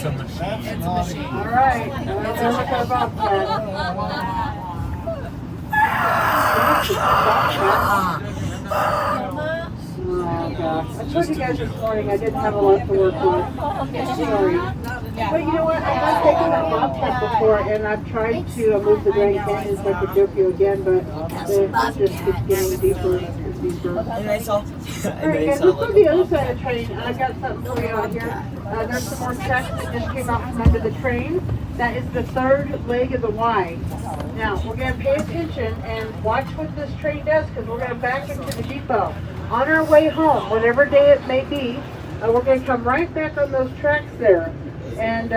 It's a machine. It's a machine. All right. Let's look at Bobcat. Oh gosh. I told you guys this morning I didn't have a lot to work with. Sorry. But you know what? I have taken that Bobcat before and I've tried to move the Grand Canyon so I could joke you again, but it just keeps getting deeper and deeper. And I saw. Alright guys, let's go to the other side of the train. I've got something for you out here. There's some more tracks that just came out from under the train. That is the third leg of the Y. Now, we're going to pay attention and watch what this train does because we're going to back into the depot. On our way home, whatever day it may be, we're going to come right back on those tracks there and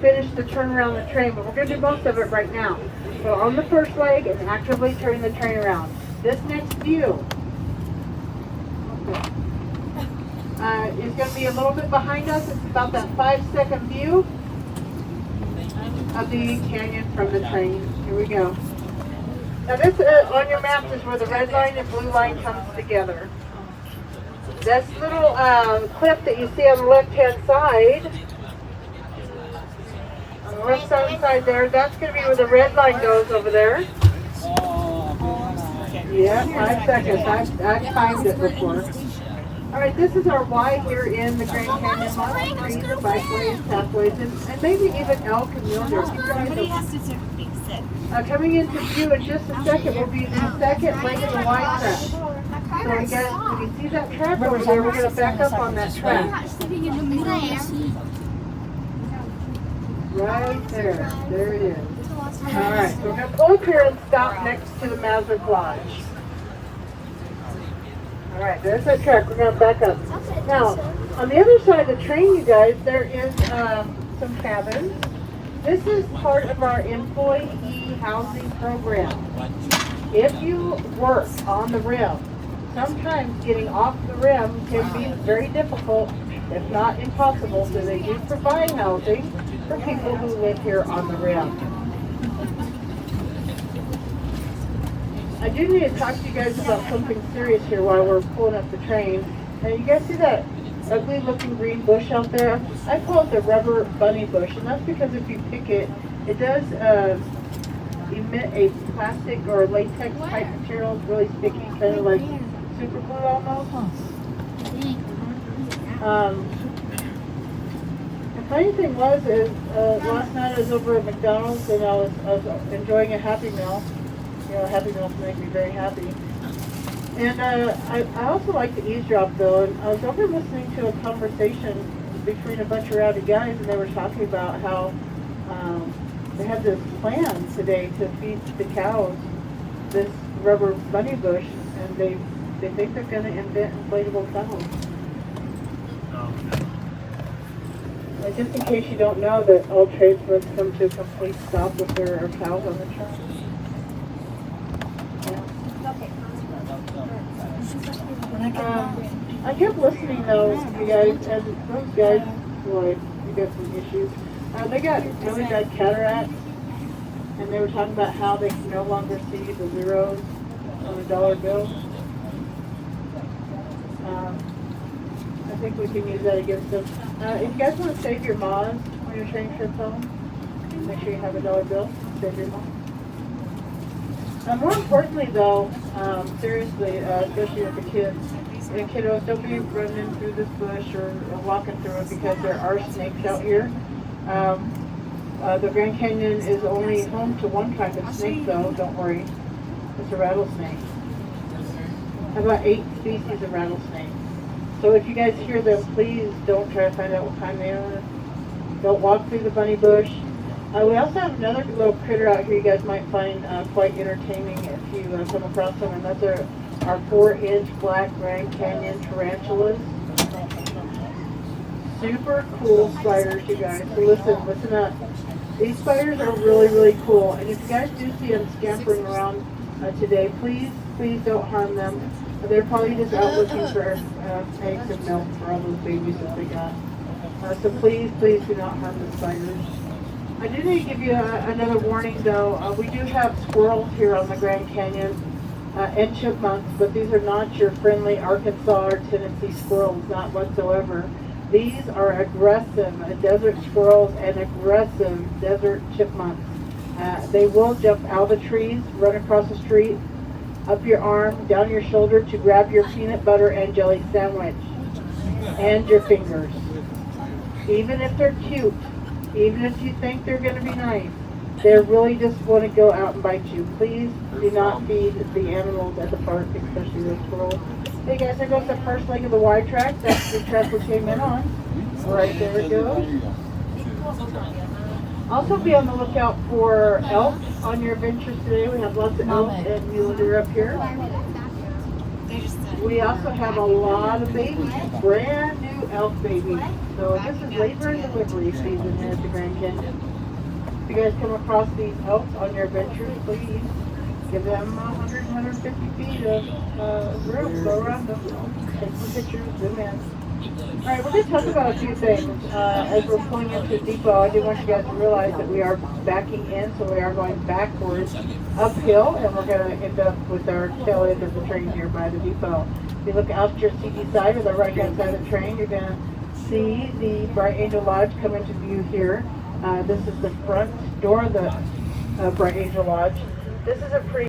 finish the turn around the train. But we're going to do most of it right now. So on the first leg and actively turn the train around. This next view is going to be a little bit behind us. It's about that 5-second view of the canyon from the train. Here we go. Now this on your maps is where the red line and blue line comes together. This little cliff that you see on the left-hand side, on the left-hand side there, that's going to be where the red line goes over there. Yeah, 5 seconds. I've timed it before. Alright, this is our Y here in the Grand Canyon. Lots of trees and bikeways, pathways, and maybe even elk and mule deer. Coming into view in just a second will be the second leg of the Y track. So you guys, when you see that track over there, we're going to back up on that track. Right there. There it is. Alright, so we're going to pull up here and stop next to the Mazurk Lodge. Alright, there's that track. We're going to back up. Now, on the other side of the train, you guys, there is some cabins. This is part of our employee housing program. If you work on the rim, sometimes getting off the rim can be very difficult, if not impossible, so they do provide housing for people who live here on the rim. I do need to talk to you guys about something serious here while we're pulling up the train. And you guys see that ugly looking green bush out there? I call it the rubber bunny bush, and that's because if you pick it, it does emit a plastic or latex type material. It's really sticky, kind of like super glue almost. The funny thing was is last night I was over at McDonald's and I was enjoying a Happy Meal. You know, Happy Meals make me very happy. And I also like to eavesdrop though, and I was over listening to a conversation between a bunch of rowdy guys, and they were talking about how they had this plan today to feed the cows this rubber bunny bush, and they think they're going to invent inflatable cows. Just in case you don't know that all trades must come to a complete stop if there are cows on the track. I kept listening though, you guys, and those guys, boy, you got some issues. They got really bad cataracts, and they were talking about how they can no longer see the zeros on the dollar bill. I think we can use that against them. If you guys want to save your moms when your train trips home, make sure you have a dollar bill. Save your mom. More importantly though, seriously, especially with the kids and kiddos, don't be running through this bush or walking through it because there are snakes out here. The Grand Canyon is only home to one kind of snake though, don't worry. It's a rattlesnake. About 8 species of rattlesnakes. So if you guys hear them, please don't try to find out what kind they are. Don't walk through the bunny bush. We also have another little critter out here you guys might find quite entertaining if you come across them, and that's our 4-inch black Grand Canyon tarantulas. Super cool spiders, you guys. So listen up. These spiders are really, really cool, and if you guys do see them scampering around today, please don't harm them. They're probably just out looking for eggs and milk for all those babies that they got. So please do not harm the spiders. I do need to give you another warning though. We do have squirrels here on the Grand Canyon and chipmunks, but these are not your friendly Arkansas or Tennessee squirrels, not whatsoever. These are aggressive desert squirrels and aggressive desert chipmunks. They will jump out of the trees, run across the street, up your arm, down your shoulder to grab your peanut butter and jelly sandwich and your fingers. Even if they're cute, even if you think they're going to be nice, they really just want to go out and bite you. Please do not feed the animals at the park, especially those squirrels. Hey guys, there goes the first leg of the Y track. That's the track we came in on. Right there it goes. Also be on the lookout for elk on your adventures today. We have lots of elk and mule deer up here. We also have a lot of babies, brand new elk babies. So this is labor and delivery season here at the Grand Canyon. If you guys come across these elks on your adventures, please give them 100, 150 feet of room. Go around them, take some pictures, zoom in. Alright, we're going to talk about a few things. As we're pulling into the depot, I do want you guys to realize that we are backing in, so we are going backwards uphill, and we're going to end up with our tail end of the train here by the depot. If you look out to your CD side or the right-hand side of the train, you're going to see the Bright Angel Lodge come into view here. This is the front door of the Bright Angel Lodge. This is a pretty